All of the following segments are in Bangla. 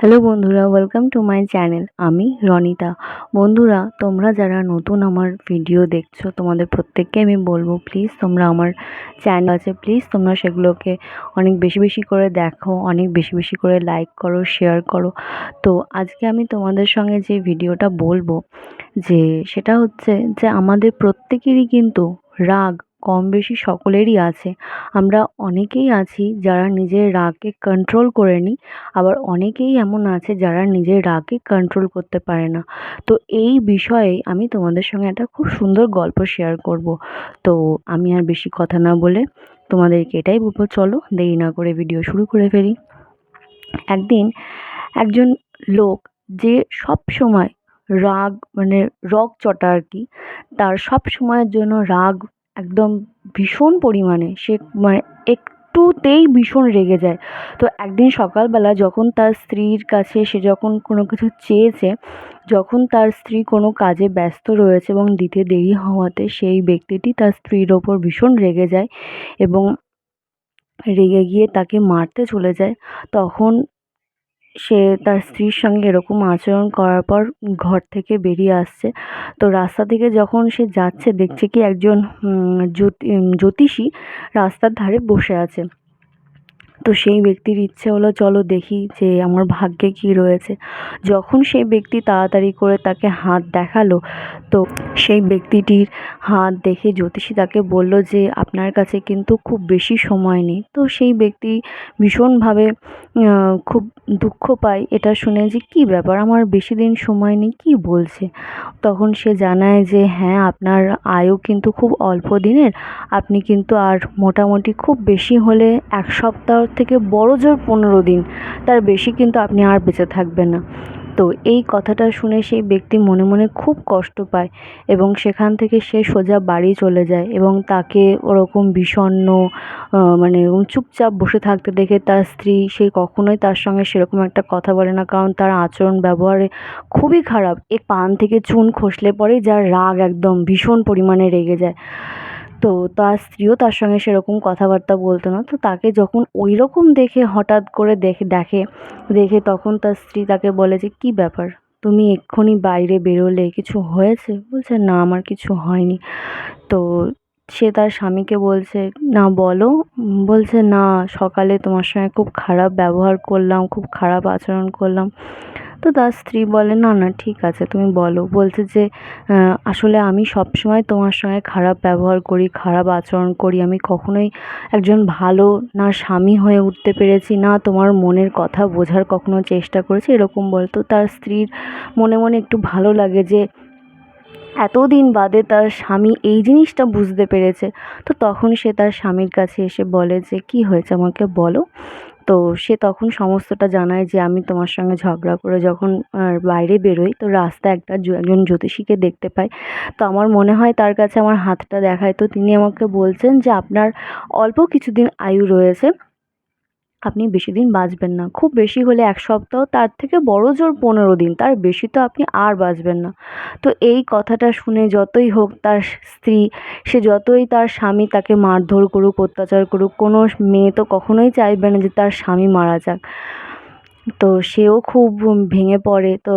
হ্যালো বন্ধুরা, ওয়েলকাম টু মাই চ্যানেল। আমি রনিতা। বন্ধুরা, তোমরা যারা নতুন আমার ভিডিও দেখছো, তোমাদের প্রত্যেককে আমি বলবো, প্লিজ তোমরা আমার চ্যানেল আছে, প্লিজ তোমরা সেগুলোকে অনেক বেশি বেশি করে দেখো, অনেক বেশি বেশি করে লাইক করো, শেয়ার করো। তো আজকে আমি তোমাদের সঙ্গে যে ভিডিওটা বলবো, যে সেটা হচ্ছে যে আমাদের প্রত্যেকেরই কিন্তু রাগ কম বেশি সকলেরই আছে। আমরা অনেকেই আছি যারা নিজের রাগকে কন্ট্রোল করে নিই, আবার অনেকেই এমন আছে যারা নিজের রাগকে কন্ট্রোল করতে পারে না। তো এই বিষয়ে আমি তোমাদের সঙ্গে একটা খুব সুন্দর গল্প শেয়ার করব। তো আমি আর বেশি কথা না বলে তোমাদেরকে এটাই বলবো, চলো দেরি না করে ভিডিও শুরু করে ফেলি। একদিন একজন লোক, যে সব সময় রাগ মানে রগচটা আর কি, তার সব সময়ের জন্য রাগ একদম ভীষণ পরিমাণে, সে মানে একটুতেই ভীষণ রেগে যায়। তো একদিন সকালবেলা যখন তার স্ত্রীর কাছে সে যখন কোনো কিছু চেয়েছে, যখন তার স্ত্রী কোনো কাজে ব্যস্ত রয়েছে এবং দিতে দেরি হওয়াতে সেই ব্যক্তিটি তার স্ত্রীর ওপর ভীষণ রেগে যায় এবং রেগে গিয়ে তাকে মারতে চলে যায়। তখন সে তার স্ত্রীর সঙ্গে এরকম আচরণ করার পর ঘর থেকে বেরিয়ে আসছে। তো রাস্তা থেকে যখন সে যাচ্ছে, দেখছে কি একজন জ্যোতিষী রাস্তার ধারে বসে আছে। তো সেই ব্যক্তির ইচ্ছে হলো, চলো দেখি যে আমার ভাগ্যে কী রয়েছে। যখন সেই ব্যক্তি তাড়াতাড়ি করে তাকে হাত দেখালো, তো সেই ব্যক্তিটির হাত দেখে জ্যোতিষী তাকে বলল যে আপনার কাছে কিন্তু খুব বেশি সময় নেই। তো সেই ব্যক্তি ভীষণভাবে খুব দুঃখ পায় এটা শুনে, যে কী ব্যাপার, আমার বেশি দিন সময় নেই, কী বলছে। তখন সে জানায় যে হ্যাঁ, আপনার আয়ু কিন্তু খুব অল্প দিনের, আপনি কিন্তু আর মোটামুটি খুব বেশি হলে 1 সপ্তাহ থেকে বড় জোর 15 দিন, তার বেশি কিন্তু আপনি আর বেঁচে থাকবেন না। তো এই কথাটা শুনে সেই ব্যক্তি মনে মনে খুব কষ্ট পায় এবং সেখান থেকে সে সোজা বাড়ি চলে যায়। এবং তাকে ওরকম বিষণ্ণ মানে এরকম চুপচাপ বসে থাকতে দেখে তার স্ত্রী, সে কখনোই তার সঙ্গে সেরকম একটা কথা বলে না, কারণ তার আচরণ ব্যবহারে খুবই খারাপ। পান থেকে চুন খসলে পরেই যার রাগ একদম ভীষণ পরিমাণে রেগে যায়। তো তার স্ত্রীও তার সঙ্গে সেরকম কথাবার্তা বলতো না। তো তাকে যখন ওই রকম দেখে, হঠাৎ করে দেখে তখন তার স্ত্রী তাকে বলে যে কী ব্যাপার, তুমি এক্ষুনি বাইরে বেরোলে, কিছু হয়েছে? বলছে না, আমার কিছু হয়নি। তো সে তার স্বামীকে বলছে, না বলো। বলছে না, সকালে তোমার সঙ্গে খুব খারাপ ব্যবহার করলাম, খুব খারাপ আচরণ করলাম। তো তার স্ত্রী বলে, না না ঠিক আছে, তুমি বলো। বলছে যে আসলে আমি সবসময় তোমার সঙ্গে খারাপ ব্যবহার করি, খারাপ আচরণ করি, আমি কখনোই একজন ভালো না স্বামী হয়ে উঠতে পেরেছি, না তোমার মনের কথা বোঝার কখনো চেষ্টা করেছি, এরকম বলতো। তার স্ত্রীর মনে মনে একটু ভালো লাগে যে এতদিন বাদে তার স্বামী এই জিনিসটা বুঝতে পেরেছে। তো তখন সে তার স্বামীর কাছে এসে বলে যে কী হয়েছে, আমাকে বলো। তো সে তখন সমস্তটা জানায় যে আমি তোমার সঙ্গে ঝগড়া করে যখন বাইরে বেরোই, তো রাস্তায় একজন জ্যোতিষীকে দেখতে পাই। তো আমার মনে হয় তার কাছে আমার হাতটা দেখায়। তো তিনি আমাকে বলছেন যে আপনার অল্প কিছুদিন আয়ু রয়েছে, আপনি বেশি দিন বাঁচবেন না, খুব বেশি হলে 1 সপ্তাহ, তার থেকে বড় জোর 15 দিন, তার বেশি তো আপনি আর বাঁচবেন না। তো এই কথাটা শুনে যতই হোক তার স্ত্রী, সে যতই তার স্বামী তাকে মারধর করুক, অত্যাচার করুক, কোনো মেয়ে তো কখনোই চাইবে না যে তার স্বামী মারা যাক। তো সেও খুব ভেঙে পড়ে। তো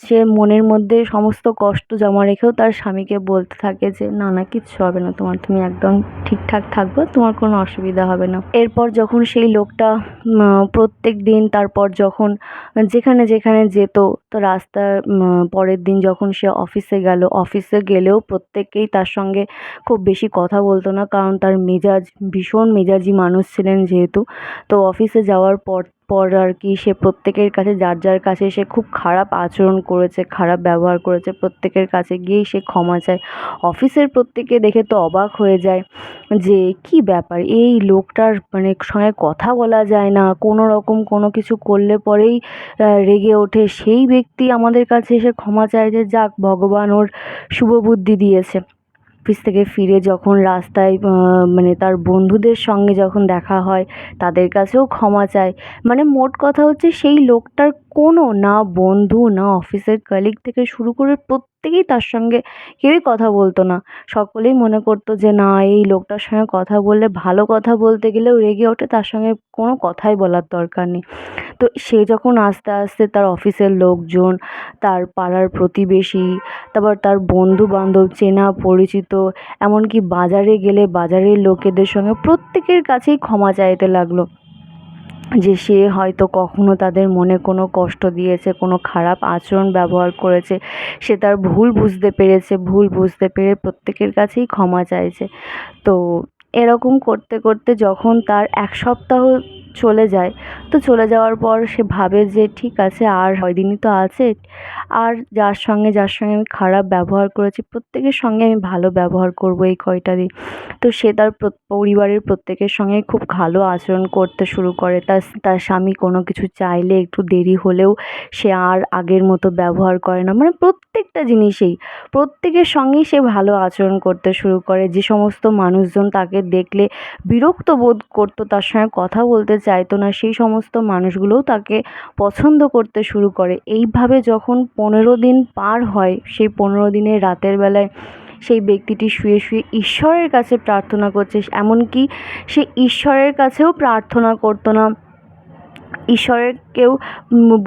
সে মনের মধ্যে সমস্ত কষ্ট জমা রেখেও তার স্বামীকে বলতে থাকে যে না না, কিচ্ছু হবে না তোমার, তুমি একদম ঠিকঠাক থাকবে, তোমার কোনো অসুবিধা হবে না। এরপর যখন সেই লোকটা প্রত্যেক দিন, তারপর যখন যেখানে যেখানে যেত, তো রাস্তার পরের দিন যখন সে অফিসে গেল, অফিসে গেলেও প্রত্যেকেই তার সঙ্গে খুব বেশি কথা বলতো না, কারণ তার মেজাজ ভীষণ মেজাজি মানুষ ছিলেন যেহেতু। তো অফিসে যাওয়ার পর পর আর কি সে প্রত্যেকের কাছে, যার যার কাছে সে খুব খারাপ আচরণ করেছে, খারাপ ব্যবহার করেছে, প্রত্যেকের কাছে গিয়েই সে ক্ষমা চায়। অফিসের প্রত্যেকে দেখে তো অবাক হয়ে যায় যে কী ব্যাপার, এই লোকটার মানে সঙ্গে কথা বলা যায় না, কোনো রকম কোনো কিছু করলে পরেই রেগে ওঠে। সেই ব্যক্তি আমাদের কাছে এসে ক্ষমা চায়, যে যাক, ভগবান ওর শুভ বুদ্ধি দিয়েছে। অফিস থেকে ফিরে যখন রাস্তায় মানে তার বন্ধুদের সঙ্গে যখন দেখা হয়, তাদের কাছেও ক্ষমা চায়। মানে মোট কথা হচ্ছে, সেই লোকটার কোনো না বন্ধু, না অফিসের কলিগ থেকে শুরু করে প্রত্যেকেই তার সঙ্গে, কেউই কথা বলতো না। সকলেই মনে করতো যে না, এই লোকটার সঙ্গে কথা বললে, ভালো কথা বলতে গেলেও রেগে ওঠে, তার সঙ্গে কোনো কথাই বলার দরকার নেই। তো সে যখন আস্তে আস্তে তার অফিসের লোকজন, তার পাড়ার প্রতিবেশী, তারপর তার বন্ধু বান্ধব, চেনা পরিচিত, এমনকি বাজারে গেলে বাজারের লোকেদের সঙ্গে প্রত্যেকের কাছেই ক্ষমা চাইতে লাগলো যে সে হয়তো কখনো তাদের মনে কোনো কষ্ট দিয়েছে, কোনো খারাপ আচরণ ব্যবহার করেছে, সে তার ভুল বুঝতে পেরেছে, ভুল বুঝতে পেরে প্রত্যেকের কাছেই ক্ষমা চাইছে। তো এরকম করতে করতে যখন তার 1 সপ্তাহ চলে যায়, তো চলে যাওয়ার পর সে ভাবে যে ঠিক আছে আর কয়দিনই তো আছে, আর যার সঙ্গে আমি খারাপ ব্যবহার করেছি প্রত্যেকের সঙ্গে আমি ভালো ব্যবহার করবো এই কয়টা দিন। তো সে তার পরিবারের প্রত্যেকের সঙ্গে খুব ভালো আচরণ করতে শুরু করে। তার স্বামী কোনো কিছু চাইলে একটু দেরি হলেও সে আর আগের মতো ব্যবহার করে না, মানে প্রত্যেকটা জিনিসেই প্রত্যেকের সঙ্গেই সে ভালো আচরণ করতে শুরু করে। যে সমস্ত মানুষজন তাকে দেখলে বিরক্ত বোধ করতো, তার সঙ্গে কথা বলতে চাইতো না, সেই সমস্ত মানুষগুলোও তাকে পছন্দ করতে শুরু করে। এইভাবে যখন 15 দিন পার হয়, সেই 15 দিনের রাতের বেলায় সেই ব্যক্তিটি শুয়ে শুয়ে ঈশ্বরের কাছে প্রার্থনা করছে, এমনকি সে ঈশ্বরের কাছেও প্রার্থনা করতো না, ঈশ্বরকেও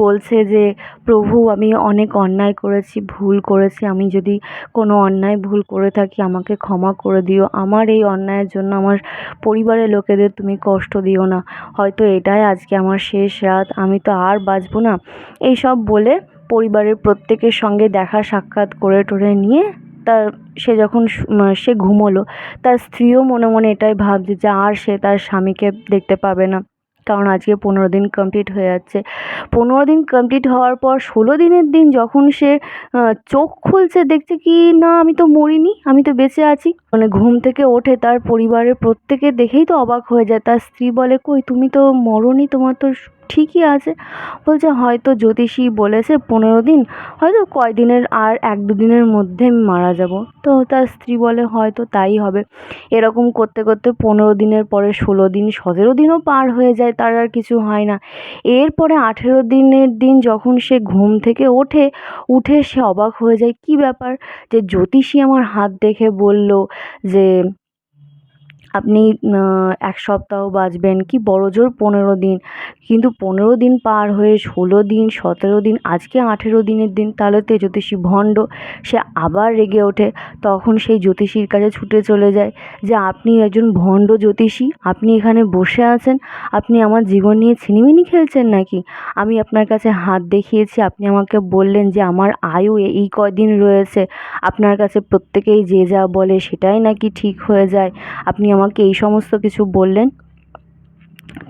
বলছে যে প্রভু আমি অনেক অন্যায় করেছি, ভুল করেছি, আমি যদি কোনো অন্যায় ভুল করে থাকি আমাকে ক্ষমা করে দিও, আমার এই অন্যায়ের জন্য আমার পরিবারের লোকেদের তুমি কষ্ট দিও না, হয়তো এটাই আজকে আমার শেষ রাত, আমি তো আর বাঁচবো না। এইসব বলে পরিবারের প্রত্যেকের সঙ্গে দেখা সাক্ষাৎ করে টোরে নিয়ে তার সে যখন সে ঘুমোলো, তার স্ত্রীও মনে মনে এটাই ভাবছে যে আর সে তার স্বামীকে দেখতে পাবে না, কারণ আজকে 15 দিন কমপ্লিট হয়ে যাচ্ছে। 15 দিন কমপ্লিট হওয়ার পর 16 দিনের দিন যখন সে চোখ খুলছে, দেখছে কি না আমি তো মরিনি, আমি তো বেঁচে আছি। মানে ঘুম থেকে ওঠে, তার পরিবারের প্রত্যেকে দেখেই তো অবাক হয়ে যায়। তার স্ত্রী বলে কই তুমি তো মরোনি, তোমার তো ঠিকই আছে। বলছে হয়তো জ্যোতিষী বলেছে 15 দিন, হয়তো কয়দিনের আর 1-2 দিনের মধ্যে আমি মারা যাব। তো তার স্ত্রী বলে হয়তো তাই হবে। এরকম করতে করতে 15 দিনের পরে 16 দিন, 17 দিনও পার হয়ে যায়, তার আর কিছু হয় না। এরপরে 18 দিনের দিন যখন সে ঘুম থেকে ওঠে, উঠে সে অবাক হয়ে যায়, কি ব্যাপার যে জ্যোতিষী আমার হাত দেখে বলল যে আপনি 1 সপ্তাহ বাঁচবেন, কি বড়জোর 15 দিন, কিন্তু 15 দিন পার হয়ে 16 দিন, 17 দিন, আজকে 18 দিনের দিন, তাহলে তো জ্যোতিষী ভণ্ড। সে আবার রেগে ওঠে, তখন সেই জ্যোতিষীর কাছে ছুটে চলে যায় যে আপনি একজন ভণ্ড জ্যোতিষী, আপনি এখানে বসে আছেন, আপনি আমার জীবন নিয়ে ছিনিমিনি খেলছেন নাকি? আমি আপনার কাছে হাত দেখিয়েছি, আপনি আমাকে বললেন যে আমার আয়ু এই কয়দিন রয়েছে, আপনার কাছে প্রত্যেকেই যে যা বলে সেটাই নাকি ঠিক হয়ে যায়, আপনি আমাকে এই সমস্ত কিছু বললেন।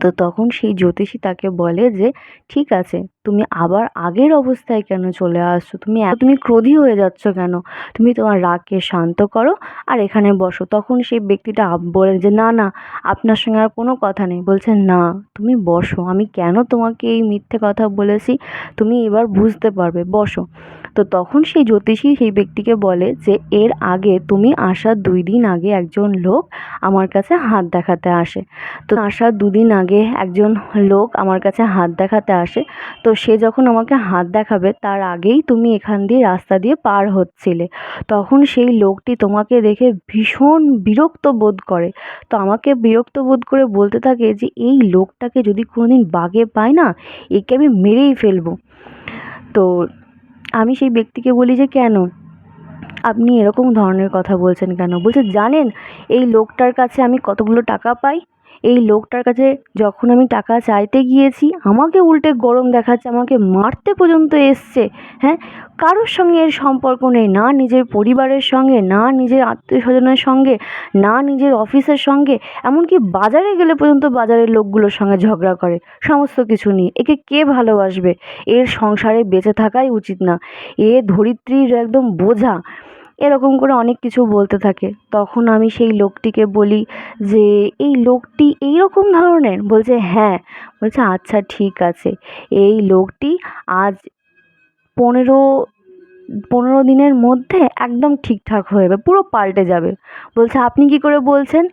তো তখন সেই জ্যোতিষী তাকে বলে যে ঠিক আছে, তুমি আবার আগের অবস্থায় কেন চলে আসছো, তুমি ক্রোধী হয়ে যাচ্ছ কেন, তুমি তোমার রাগকে শান্ত করো আর এখানে বসো। তখন সেই ব্যক্তিটা বলে যে না না, আপনার সঙ্গে আর কোনো কথা নেই। বলছে না, তুমি বসো, আমি কেন তোমাকে এই মিথ্যে কথা বলেছি তুমি এবার বুঝতে পারবে, বসো। তো তখন সেই জ্যোতিষী সেই ব্যক্তিকে বলে যে এর আগে তুমি আসার 2 দিন আগে একজন লোক আমার কাছে হাত দেখাতে আসে। তো আসার 2 দিন আগে একজন লোক আমার কাছে হাত দেখাতে আসে, তো সে যখন আমাকে হাত দেখাবে তার আগেই তুমি এখান দিয়ে রাস্তা দিয়ে পার হচ্ছিলে, তখন সেই লোকটি তোমাকে দেখে ভীষণ বিরক্ত বোধ করে। তো আমাকে বিরক্ত বোধ করে বলতে থাকে যে এই লোকটাকে যদি কোনোদিন বাগে পায় না, একে আমি মেরেই ফেলবো। তো আমি সেই ব্যক্তিকে বলি যে কেন, আপনি এরকম ধরনের কথা বলছেন কেন? বলছে জানেন এই লোকটার কাছে আমি কতগুলো টাকা পাই? এই লোকটার কাছে যখন আমি টাকা চাইতে গিয়েছি আমাকে উল্টে গরম দেখাচ্ছে, আমাকে মারতে পর্যন্ত এসছে। হ্যাঁ, কারোর সঙ্গে এর সম্পর্ক নেই, না নিজের পরিবারের সঙ্গে, না নিজের আত্মীয় স্বজনের সঙ্গে, না নিজের অফিসের সঙ্গে, এমনকি বাজারে গেলে পর্যন্ত বাজারের লোকগুলোর সঙ্গে ঝগড়া করে সমস্ত কিছু নিয়ে। একে কে ভালোবাসবে? এর সংসারে বেঁচে থাকাই উচিত না, এ ধরিত্রীর একদম বোঝা। এরকম করে অনেক কিছু বলতে থাকে। তখন আমি সেই লোকটিকে বলি যে এই লোকটি এই রকম ধরনের? বলছে হ্যাঁ। বলছে আচ্ছা ঠিক আছে, এই লোকটি আজ 15 15 দিনের মধ্যে একদম ঠিকঠাক হয়ে যাবে, পুরো পাল্টে যাবে। বলছে আপনি কি করে বলছেন?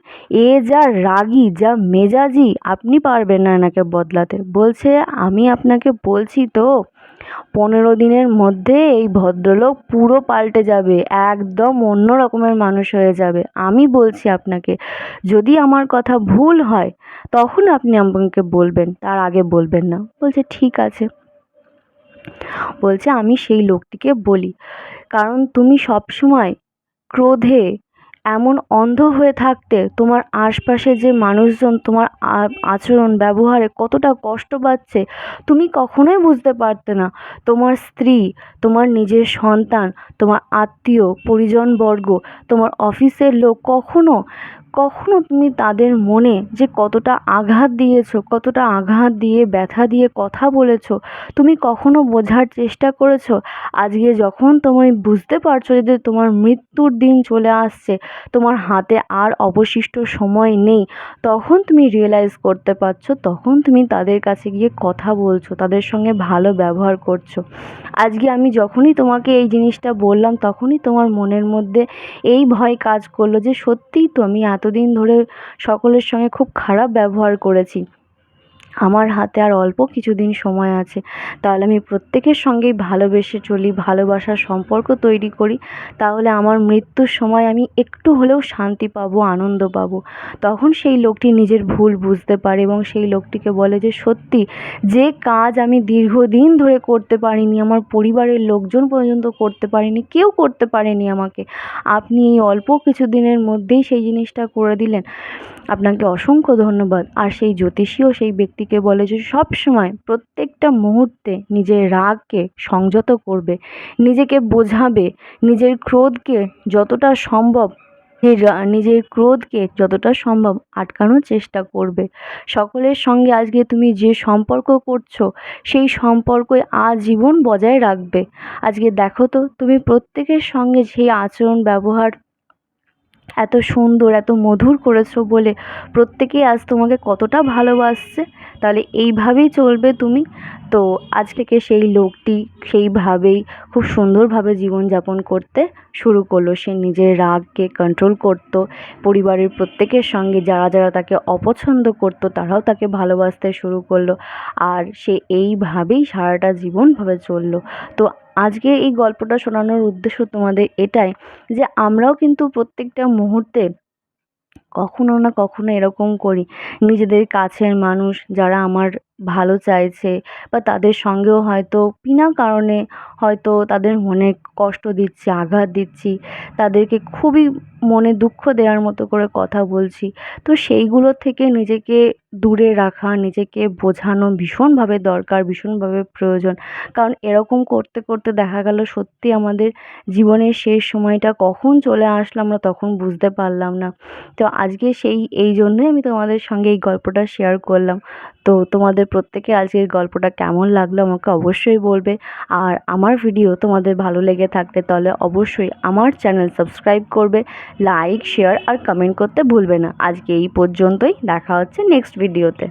এ যা রাগী, যা মেজাজি, আপনি পারবেন না এনাকে বদলাতে। বলছে আমি আপনাকে বলছি তো 15 দিনের মধ্যে এই ভদ্রলোক পুরো পাল্টে যাবে, একদম অন্য রকমের মানুষ হয়ে যাবে। আমি বলছি আপনাকে, যদি আমার কথা ভুল হয় তখন আপনি আমাকে বলবেন, তার আগে বলবেন না। বলছে ঠিক আছে। বলছে আমি সেই লোকটিকে বলি, কারণ তুমি সবসময় ক্রোধে এমন অন্ধ হয়ে থাকতে তোমার আশপাশে যে মানুষজন তোমার আচরণ ব্যবহারে কতটা কষ্ট পাচ্ছে তুমি কখনোই বুঝতে পারতে না। তোমার স্ত্রী, তোমার নিজের সন্তান, তোমার আত্মীয় পরিজনবর্গ, তোমার অফিসের লোক, কখনো কখনো তুমি তাদের মনে যে কতটা আঘাত দিয়েছো, কতটা আঘাত দিয়ে ব্যথা দিয়ে কথা বলেছো, তুমি কখনো বোঝার চেষ্টা করেছো? আজকে যখন তুমি বুঝতে পারছো যে তোমার মৃত্যুর দিন চলে আসছে, তোমার হাতে আর অবশিষ্ট সময় নেই, তখন তুমি রিয়েলাইজ করতে পারছো, তখন তুমি তাদের কাছে গিয়ে কথা বলছো, তাদের সঙ্গে ভালো ব্যবহার করছো। আজকে আমি যখনই তোমাকে এই জিনিসটা বললাম তখনই তোমার মনের মধ্যে এই ভয় কাজ করলো যে সত্যিই তো আমি এতদিন ধরে সকলের সঙ্গে খুব খারাপ ব্যবহার করেছি, আমার হাতে আর অল্প কিছুদিন সময় আছে, তাহলে আমি প্রত্যেকের সঙ্গেই ভালোবেসে চলি, ভালোবাসার সম্পর্ক তৈরি করি, তাহলে আমার মৃত্যুর সময় আমি একটু হলেও শান্তি পাবো, আনন্দ পাবো। তখন সেই লোকটি নিজের ভুল বুঝতে পারে এবং সেই লোকটিকে বলে যে সত্যি যে কাজ আমি দীর্ঘদিন ধরে করতে পারিনি, আমার পরিবারের লোকজন পর্যন্ত করতে পারেনি, কেউ করতে পারেনি আমাকে, আপনি এই অল্প কিছু দিনের মধ্যেই সেই জিনিসটা করে দিলেন, আপনাকে অসংখ্য ধন্যবাদ। আর সেই জ্যোতিষীও সেই ব্যক্তিকে বলে যে সব সময় প্রত্যেকটা মুহূর্তে নিজের রাগকে সংযত করবে, নিজেকে বোঝাবে, নিজের ক্রোধকে যতটা সম্ভব নিজের ক্রোধকে যতটা সম্ভব আটকানোর চেষ্টা করবে। সকলের সঙ্গে আজকে তুমি যে সম্পর্ক করছো সেই সম্পর্কই আজীবন বজায় রাখবে। আজকে দেখো তো তুমি প্রত্যেকের সঙ্গে সেই আচরণ ব্যবহার এত সুন্দর, এত মধুর করেছো বলে প্রত্যেকেই আজ তোমাকে কতটা ভালোবাসছে। তাহলে এইভাবেই চলবে তুমি। তো আজ থেকে সেই লোকটি সেইভাবেই খুব সুন্দরভাবে জীবনযাপন করতে শুরু করলো। সে নিজের রাগকে কন্ট্রোল করতো, পরিবারের প্রত্যেকের সঙ্গে যারা যারা তাকে অপছন্দ করতো তারাও তাকে ভালোবাসতে শুরু করলো। আর সে এইভাবেই সারাটা জীবনভাবে চললো। তো আজকে এই গল্পটা শোনানোর উদ্দেশ্য তোমাদের এটাই যে আমরাও কিন্তু প্রত্যেকটা মুহূর্তে কখনো না কখনো এরকম করি, নিজেদের কাছের মানুষ যারা আমার ভালো চাইছে বা তাদের সঙ্গেও হয়তো বিনা কারণে হয়তো তাদের মনে কষ্ট দিচ্ছি, আঘাত দিচ্ছি, তাদেরকে খুবই মনে দুঃখ দেওয়ার মতো করে কথা বলছি। তো সেইগুলো থেকে নিজেকে দূরে রাখা, নিজেকে বোঝানো ভীষণভাবে দরকার, ভীষণভাবে প্রয়োজন। কারণ এরকম করতে করতে দেখা গেল সত্যি আমাদের জীবনের শেষ সময়টা কখন চলে আসলো আমরা তখন বুঝতে পারলাম না। তো আজকে এই জন্যই আমি তোমাদের সঙ্গে এই গল্পটা শেয়ার করলাম। তো তোমাদের প্রত্যেকের আজকের গল্পটা কেমন লাগলো আমাকে অবশ্যই বলবে। আর আমার ভিডিও তোমাদের ভালো লেগে থাকলে তাহলে অবশ্যই আমার চ্যানেল সাবস্ক্রাইব করবে, লাইক, শেয়ার আর কমেন্ট করতে ভুলবে না। আজকে এই পর্যন্তই, দেখা হচ্ছে নেক্সট ভিডিওতে।